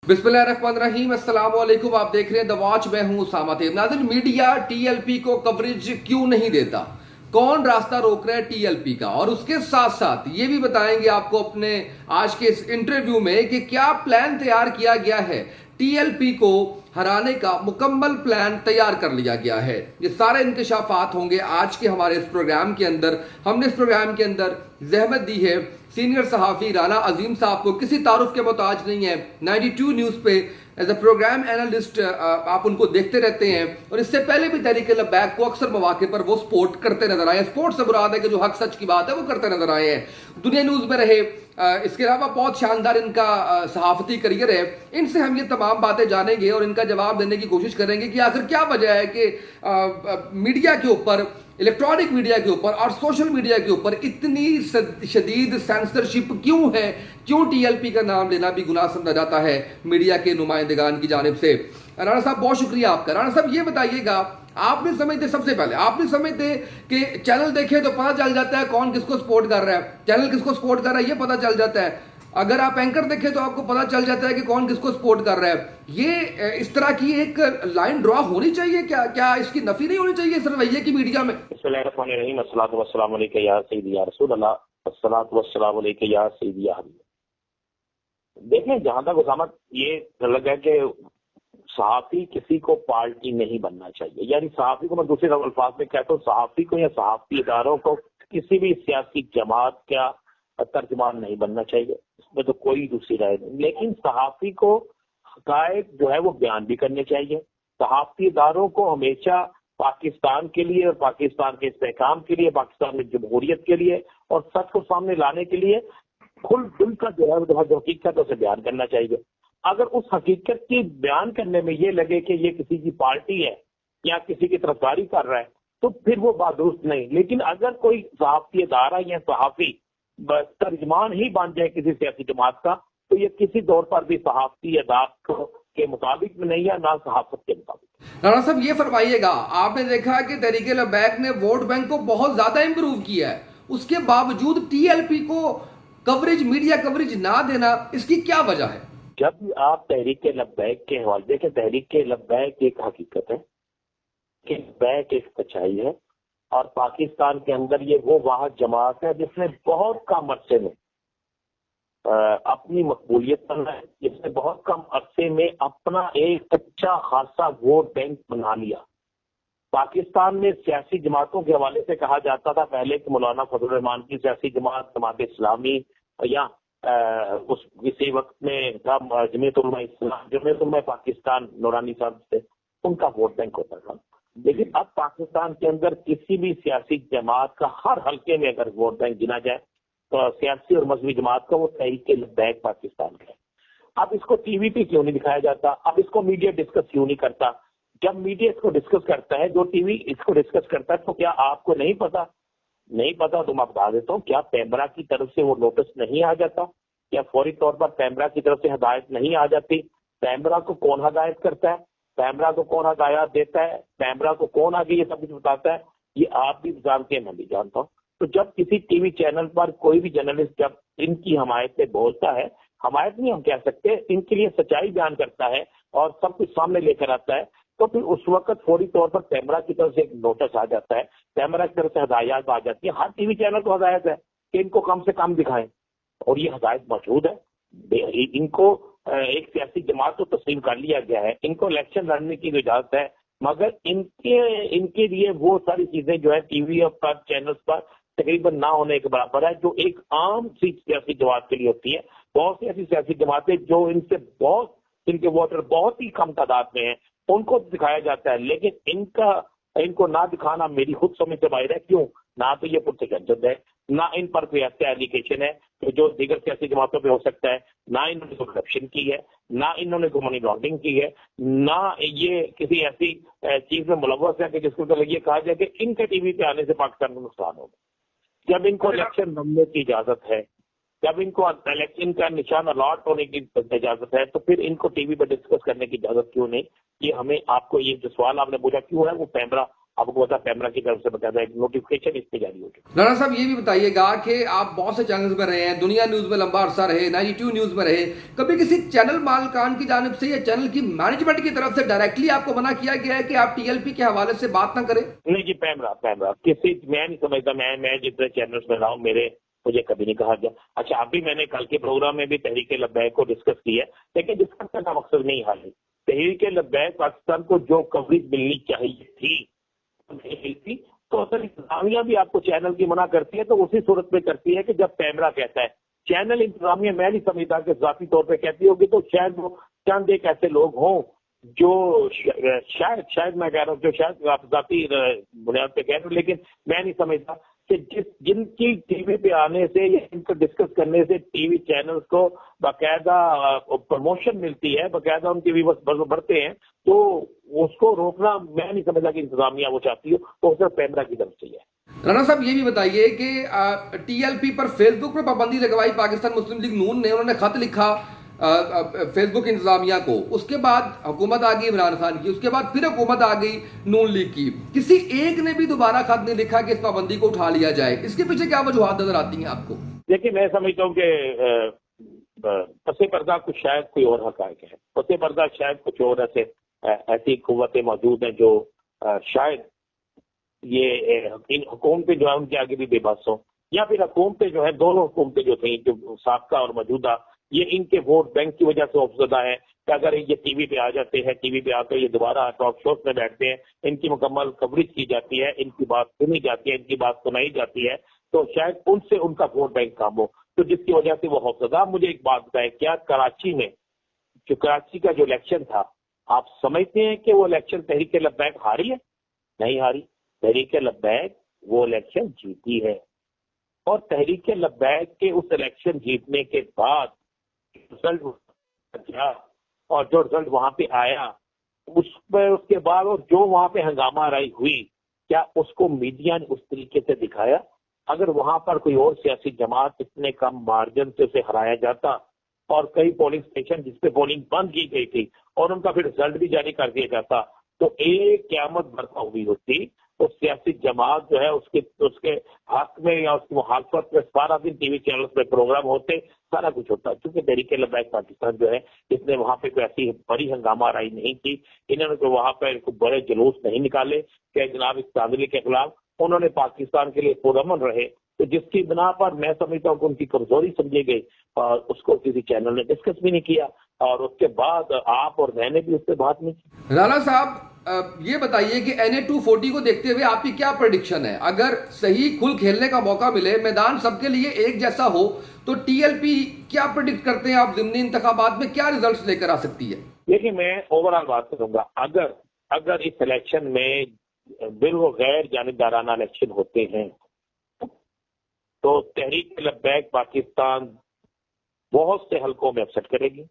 बिस्मिल्लाहिर्रहमानिर्रहीम, अस्सलाम वालेकुम। आप देख रहे हैं द वॉच, मैं हूं उसामा तैयब। नाज़रीन, मीडिया टीएलपी को कवरेज क्यों नहीं देता, कौन रास्ता रोक रहा है टीएलपी का, और उसके साथ साथ ये भी बताएंगे आपको अपने आज के इस इंटरव्यू में कि क्या प्लान तैयार किया गया है। टीएलपी को हराने का मुकम्मल प्लान तैयार कर लिया गया है। ये सारे इंकशाफात होंगे आज के हमारे इस प्रोग्राम के अंदर। हमने इस प्रोग्राम के अंदर जहमत दी है सीनियर सहाफ़ी राना अजीम साहब को, किसी तारुफ के मोहताज नहीं है। 92 न्यूज़ पे एज अ प्रोग्राम एनालिस्ट आप उनको देखते रहते हैं, और इससे पहले भी तहरीक लब्बैक को अक्सर मौके पर वो सपोर्ट करते नजर आए। सपोर्ट से मुराद है कि जो हक सच की बात है वो करते नजर आए हैं। दुनिया न्यूज़ में रहे, इसके अलावा बहुत शानदार इनका सहाफ़ती करियर है। इनसे हम ये तमाम बातें जानेंगे और इनका जवाब देने की कोशिश करेंगे कि आखिर क्या वजह है कि मीडिया के ऊपर, इलेक्ट्रॉनिक मीडिया के ऊपर और सोशल मीडिया के ऊपर इतनी शदीद सेंसरशिप क्यों है, क्यों टीएलपी का नाम लेना भी गुनाह समझा जाता है मीडिया के नुमाइंदगान की जानिब से। राणा साहब, बहुत शुक्रिया आपका। राणा साहब, ये बताइएगा, आपने समझते, सबसे पहले आपने समझते कि चैनल देखे तो पता चल जाता है कौन किसको सपोर्ट कर रहा है, चैनल किसको सपोर्ट कर रहा है ये पता चल जाता है। अगर आप एंकर देखें तो आपको पता चल जाता है कि कौन किसको सपोर्ट कर रहा है। ये इस तरह की एक लाइन ड्रॉ होनी चाहिए क्या? क्या इसकी नफी नहीं होनी चाहिए इस रवैये की मीडिया में? बिस्मिल्लाहिर्रहमानिर्रहीम, अस्सलातु वस्सलामु अलैका या सय्यदी या रसूल अल्लाह, अस्सलातु वस्सलामु अलैका या सय्यदी या हबीब। देखें, जहां तक उसामा ये लगा कि सहाफी किसी को पार्टी नहीं बनना चाहिए, यानी सहाफी को मैं दूसरे अल्फाज में कहता हूँ, सहाफी को या सहाफी इदारों को किसी भी सियासी जमात का तर्जुमान नहीं बनना चाहिए, इसमें तो कोई दूसरी राय नहीं। लेकिन सहाफी को हकायक जो है वो बयान भी करने चाहिए। सहाफी इदारों को हमेशा पाकिस्तान के लिए और पाकिस्तान के इस्तेहकाम के लिए, पाकिस्तान में जमहूरियत के लिए और सच को सामने लाने के लिए खुल दिल का जो है जो हकीकत है उसे बयान करना चाहिए। अगर उस हकीकत की बयान करने में ये लगे कि ये किसी की पार्टी है या किसी की तरफदारी कर रहा है तो फिर वो बात दुरुस्त नहीं। लेकिन अगर कोई सहाफती इदारा या सहाफी तर्जमान ही बन जाए किसी सियासी जमात का, तो ये किसी दौर पर भी सहाफती अदालत के मुताबिक में नहीं है, ना सहाफत के मुताबिक। राणा साहब, ये फरमाइएगा, आपने देखा कि तहरीक लब्बैक ने वोट बैंक को बहुत ज्यादा इंप्रूव किया है, उसके बावजूद टीएलपी को कवरेज, मीडिया कवरेज ना देना, इसकी क्या वजह है? जब भी आप तहरीक लब्बैक के हवाले देखें, तहरीक लब्बैक एक हकीकत है कि लब्बैक एक सच्चाई है, और पाकिस्तान के अंदर ये वो वाहिद जमात है जिसने बहुत कम अरसे में अपनी मकबूलियत बनाई, जिसने बहुत कम अरसे में अपना एक अच्छा खासा वोट बैंक बना लिया। पाकिस्तान में सियासी जमातों के हवाले से कहा जाता था पहले कि मौलाना फजल रहमान की सियासी जमात, जमात इस्लामी, या उस किसी वक्त में था जमीयत उलमा इस्लाम, जमीयत उलमा पाकिस्तान नूरानी साहब से, उनका वोट बैंक होता था। लेकिन अब पाकिस्तान के अंदर किसी भी सियासी जमात का हर हल्के में अगर वोट बैंक गिना जाए तो सियासी और मजहबी जमात का वो तहरीक लब्बैक पाकिस्तान का है। अब इसको टीवी पे क्यों नहीं दिखाया जाता? अब इसको मीडिया डिस्कस क्यों नहीं करता? जब मीडिया इसको डिस्कस करता है, जो टीवी इसको डिस्कस करता है, तो क्या आपको नहीं पता? नहीं पता तो मैं बता देता हूँ, क्या पैमरा की तरफ से वो नोटिस नहीं आ जाता? क्या फौरी तौर पर पैमरा की तरफ से हदायत नहीं आ जाती? पैमरा को कौन हदायत करता है? पैमरा को कौन हदायत देता है? पैमरा को कौन आगे ये सब कुछ बताता है? ये आप भी जानते हैं, मैं भी जानता हूँ। तो जब किसी टीवी चैनल पर कोई भी जर्नलिस्ट जब इनकी हमायत से बोलता है, हमायत नहीं हम कह सकते, इनके लिए सच्चाई बयान करता है और सब कुछ सामने लेकर आता है, तो फिर उस वक्त फौरी तौर पर पैमरा की तरफ से एक नोटिस आ जाता है, पैमरा की तरफ से हदायत आ जाती है। हर टीवी चैनल को हदायत है कि इनको कम से कम दिखाएं, और ये हदायत मौजूद है। इनको एक सियासी जमात तो तस्लीम कर लिया गया है, इनको इलेक्शन लड़ने की इजाजत है, मगर इनके लिए वो सारी चीजें जो है टीवी पर चैनल्स पर तकरीबन ना होने के बराबर है, जो एक आम सी सियासी जमात के लिए होती है। बहुत सी ऐसी सियासी जमातें जो इनसे बहुत, इनके वोटर बहुत ही कम तादाद में हैं, उनको दिखाया जाता है। लेकिन इनको ना दिखाना मेरी खुद समझ से बाहर है। क्यों? ना तो ये पुरतशद्दुद है, ना इन पर कोई ऐसा एलिगेशन है कि जो दीगर सियासी जमातों पे हो सकता है, ना इन्होंने करप्शन की है, ना इन्होंने मनी लॉन्ड्रिंग की है, ना ये किसी ऐसी चीज में मुलव्वस है कि जिसको तो ये कहा जाए कि इनके टीवी पे आने से पाकिस्तान को नुकसान होगा। जब इनको इलेक्शन लड़ने की इजाजत है, जब इनको इलेक्शन का निशान अलॉट होने की इजाजत है, तो फिर इनको टीवी पर डिस्कस करने की इजाजत क्यों नहीं? ये हमें, आपको ये जो सवाल आपने पूछा क्यों है, वो पैमरा آپ کو پتا پیمرا کی طرف سے بتایا ایک نوٹیفکیشن اس پہ جاری ہو چکا. رانا صاحب یہ بھی بتائیے گا کہ آپ بہت سے چینلز میں رہے ہیں، دنیا نیوز میں لمبا عرصہ رہے، 92 نیوز میں رہے، کبھی کسی چینل مالکان کی جانب سے یا چینل کی مینجمنٹ کی طرف سے ڈائریکٹلی آپ کو منع کیا گیا ہے کہ آپ ٹی ایل پی کے حوالے سے بات نہ کریں؟ نہیں جی، پیمرا کسی میں نہیں سمجھتا. میں جتنے چینلز میں رہا ہوں مجھے کبھی نہیں کہا گیا. اچھا ابھی میں نے کل کے پروگرام میں بھی تحریک لبیک کو ڈسکس کیا ہے، لیکن ڈسکس کرنے کا مقصد نہیں حال ہے. تحریک لبیک پاکستان کو جو کوریج ملنی چاہیے تھی نہیں ملتی، تو اصل انتظامیہ بھی آپ کو چینل کی منع کرتی ہے تو اسی صورت میں کرتی ہے کہ جب پیمرا کہتا ہے. چینل انتظامیہ میں نہیں سمجھتا کہ ذاتی طور پہ کہتی ہوگی، تو شاید وہ چند ایک ایسے لوگ ہوں جو شاید میں کہہ رہا ہوں جو شاید آپ ذاتی بنیاد پہ کہہ رہے ہوں، لیکن میں نہیں سمجھتا کہ جن کی ٹی وی پہ آنے سے یا ان کو ڈسکس کرنے سے ٹی وی چینلز کو باقاعدہ پروموشن ملتی ہے، باقاعدہ ان کے ویورز بڑھتے ہیں، تو اس کو روکنا میں نہیں سمجھتا کہ انتظامیہ وہ چاہتی ہو، تو صرف پیمرا کی طرف سے ہے. رانا صاحب یہ بھی بتائیے کہ ٹی ایل پی پر فیس بک پر پابندی لگوائی پاکستان مسلم لیگ نون نے، انہوں نے خط لکھا فیس بک انتظامیہ کو، اس کے بعد حکومت آ گئی عمران خان کی، اس کے بعد پھر حکومت آ گئی نون لیگ کی، کسی ایک نے بھی دوبارہ خط نہیں لکھا کہ اس پابندی کو اٹھا لیا جائے. اس کے پیچھے کیا وجوہات نظر آتی ہیں آپ کو؟ دیکھیے میں سمجھتا ہوں کہ پس پردہ کچھ شاید کوئی اور حقائق ہے، پس پردہ شاید کچھ اور ایسی قوتیں موجود ہیں جو شاید یہ ان حکومتیں جو ہے ان کے آگے بھی بے بس ہوں، یا پھر حکومتیں جو ہیں دونوں حکومتیں جو تھیں جو سابقہ اور موجودہ، یہ ان کے ووٹ بینک کی وجہ سے خوفزدہ ہے کہ اگر یہ ٹی وی پہ آ جاتے ہیں، ٹی وی پہ آ کر یہ دوبارہ ٹاک شوز میں بیٹھتے ہیں، ان کی مکمل کوریج کی جاتی ہے، ان کی بات سنی جاتی ہے، ان کی بات سنائی جاتی ہے، تو شاید ان سے ان کا ووٹ بینک کام ہو، تو جس کی وجہ سے وہ خوفزدہ. مجھے ایک بات بتائیں، کیا کراچی میں جو کراچی کا جو الیکشن تھا، آپ سمجھتے ہیں کہ وہ الیکشن تحریک لبیک ہاری ہے؟ نہیں ہاری. تحریک لبیک وہ الیکشن جیتی ہے، اور تحریک لبیک کے اس الیکشن جیتنے کے بعد رزلٹ اور جو رزلٹ وہاں پہ آیا اس کے بعد اور جو وہاں پہ ہنگامہ آرائی ہوئی، کیا اس کو میڈیا نے اس طریقے سے دکھایا؟ اگر وہاں پر کوئی اور سیاسی جماعت اتنے کم مارجن سے اسے ہرایا جاتا اور کئی پولنگ اسٹیشن جس پہ پولنگ بند کی گئی تھی اور ان کا پھر رزلٹ بھی جاری کر دیا جاتا، تو ایک قیامت برپا ہوئی ہوتی. اس سیاسی جماعت جو ہے اس کے حق میں یا اس کی مخالفت میں سارا دن ٹی وی چینلز پہ پروگرام ہوتے، سارا کچھ ہوتا. کیونکہ تحریک لبیک پاکستان جو ہے اس نے وہاں پہ کوئی ایسی بڑی ہنگامہ آرائی نہیں کی، انہوں نے کوئی وہاں پہ بڑے جلوس نہیں نکالے کہ جناب اس تعدیلی کے خلاف. انہوں نے پاکستان کے لیے پرامن رہے، تو جس کی بنا پر میں سمجھتا ہوں کہ ان کی کمزوری سمجھی گئی اور اس کو کسی چینل نے ڈسکس بھی نہیں کیا، اور اس کے بعد آپ اور میں نے بھی اس سے بات نہیں کی. رانا صاحب یہ بتائیے کہ این اے 240 کو دیکھتے ہوئے آپ کی کیا پریڈکشن ہے؟ اگر صحیح کھل کھیلنے کا موقع ملے، میدان سب کے لیے ایک جیسا ہو، تو ٹی ایل پی کیا پریڈکٹ کرتے ہیں آپ ضمنی انتخابات میں کیا ریزلٹس لے کر آ سکتی ہے؟ دیکھیے میں اوور آل بات کروں گا، اگر اس الیکشن میں غیر جانبدارانہ الیکشن ہوتے ہیں تو تحریک لبیک پاکستان بہت سے حلقوں میں اپسیٹ کرے گی.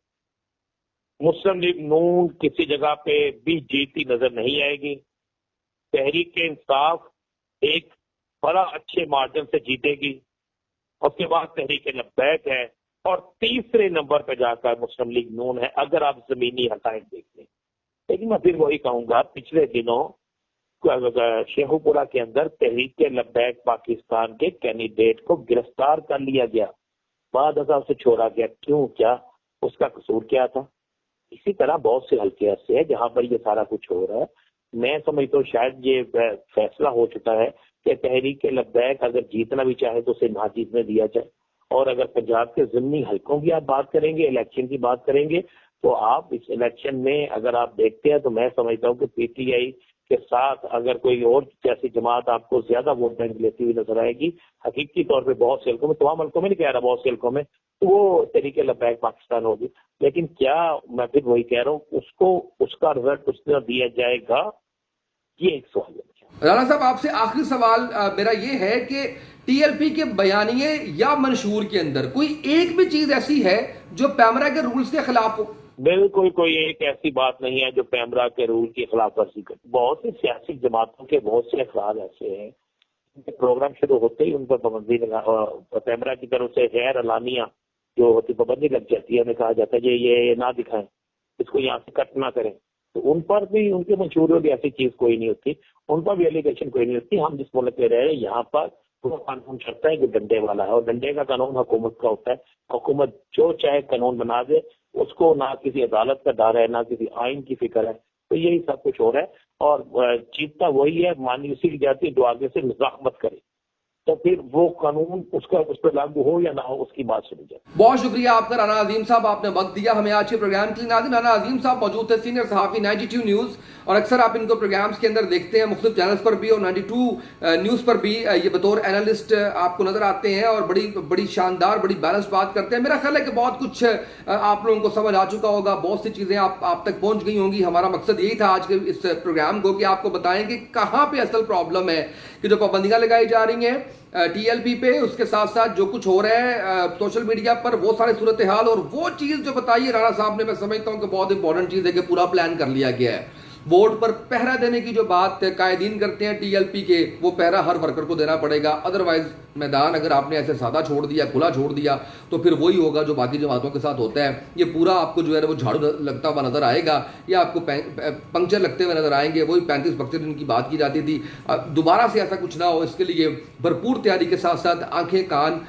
مسلم لیگ نون کسی جگہ پہ بھی جیتی نظر نہیں آئے گی. تحریک انصاف ایک بڑا اچھے مارجن سے جیتے گی. اس کے بعد تحریک لبیک ہے، اور تیسرے نمبر پہ جا کر مسلم لیگ نون ہے اگر آپ زمینی حقائق دیکھیں. لیکن میں پھر وہی کہوں گا، پچھلے دنوں شیخو پورہ کے اندر تحریک لبیک پاکستان کے کینڈیڈیٹ کو گرفتار کر لیا گیا، بعد ازاں سے چھوڑا گیا. کیوں؟ کیا اس کا قصور کیا تھا؟ اسی طرح بہت سے حلقے ایسے ہیں جہاں پر یہ سارا کچھ ہو رہا ہے. میں سمجھتا ہوں شاید یہ فیصلہ ہو چکا ہے کہ تحریک لبیک اگر جیتنا بھی چاہے تو اسے نہ جیتنے دیا جائے. اور اگر پنجاب کے ضمنی حلقوں کی آپ بات کریں گے، الیکشن کی بات کریں گے، تو آپ اس الیکشن میں اگر آپ دیکھتے ہیں تو میں سمجھتا ہوں کہ پی ٹی آئی کے ساتھ اگر کوئی اور سیاسی جماعت آپ کو زیادہ ووٹ بینک لیتی ہوئی نظر آئے گی، حقیقی طور پہ بہت سے حلقوں میں، تمام حلقوں میں نہیں کہہ رہا، بہت سے حلقوں میں، تو وہ تحریک لبیک پاکستان ہوگی. لیکن کیا میں پھر وہی کہہ رہا ہوں اس کا رزلٹ اس طرح دیا جائے گا، یہ ایک سوال ہے. رانا صاحب آپ سے آخری سوال میرا یہ ہے کہ ٹی ایل پی کے بیانیے یا منشور کے اندر کوئی ایک بھی چیز ایسی ہے جو پیمرا کے رولز کے خلاف ہو؟ بالکل کوئی ایک ایسی بات نہیں ہے جو پیمرا کے رول کی خلاف ورزی کرے. بہت سی سیاسی جماعتوں کے بہت سے افراد ایسے ہیں پروگرام شروع ہوتے ہی ان پر پابندی پیمرا کی طرف سے غیر اعلانیہ جو ہوتی پابندی لگ جاتی ہے. ہمیں کہا جاتا ہے یہ نہ دکھائیں، اس کو یہاں سے کٹ نہ کریں. तो उन पर भी उनकी मंशूरियत ऐसी चीज कोई नहीं होती, उन पर भी एलिगेशन कोई नहीं होती। हम जिस मुल्क में रह रहे हैं यहाँ पर पूरा कानून चलता है कि डंडे वाला है, और डंडे का कानून हुकूमत का होता है। हुकूमत जो चाहे कानून बना दे, उसको ना किसी अदालत का डर है ना किसी आइन की फिक्र है। तो यही सब कुछ हो रहा है, और जीतता वही है। मायूसी की जाती है जो आगे से मजाक मत करे, तो फिर वो कानून उसका उस पर लागू हो या ना हो उसकी बात सुनी जाए। बहुत शुक्रिया आपका राना अजीम साहब, आपने वक्त दिया हमें आज के प्रोग्राम के लिए। नाज़रीन, राना अजीम साहब मौजूद थे, सीनियर सहाफ़ी 92 न्यूज़, और अक्सर आप इनको प्रोग्राम्स के अंदर देखते हैं मुख्तलिफ चैनल्स पर भी और 92 न्यूज़ पर भी ये बतौर एनालिस्ट आपको नजर आते हैं, और बड़ी शानदार बड़ी बैलेंस बात करते हैं। मेरा ख्याल है कि बहुत कुछ आप लोगों को समझ आ चुका होगा, बहुत सी चीज़ें आप तक पहुंच गई होंगी। हमारा मकसद यही था आज के इस प्रोग्राम को कि आपको बताएं कि कहाँ पे असल प्रॉब्लम है, कि जो पाबंदियां लगाई जा रही हैं टीएलपी पे, उसके साथ साथ जो कुछ हो रहा है सोशल मीडिया पर, वो सारे सूरत हाल, और वो चीज़ जो बताई है राणा साहब ने, मैं समझता हूं कि बहुत इंपॉर्टेंट चीज़ है कि पूरा प्लान कर लिया गया है। वोट पर पहरा देने की जो बात कायदीन करते हैं टीएलपी के, वो पहरा हर वर्कर को देना पड़ेगा। अदरवाइज मैदान अगर आपने ऐसे सादा छोड़ दिया, खुला छोड़ दिया, तो फिर वही होगा जो बाकी जमातों के साथ होता है। ये पूरा आपको जो है वो झाड़ू लगता हुआ नजर आएगा, या आपको पंक्चर लगते हुए नजर आएंगे। वही 35-35 दिन की बात की जाती थी। दोबारा से ऐसा कुछ ना हो, इसके लिए भरपूर तैयारी के साथ साथ आंखें कान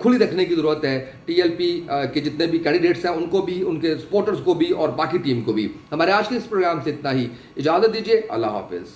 खुली रखने की जरूरत है। टीएलपी के जितने भी कैंडिडेट्स हैं उनको भी, उनके सपोर्टर्स को भी, और बाकी टीम को भी। हमारे आज के इस प्रोग्राम से इतना ही, इजाजत दीजिए, अल्लाह हाफिज।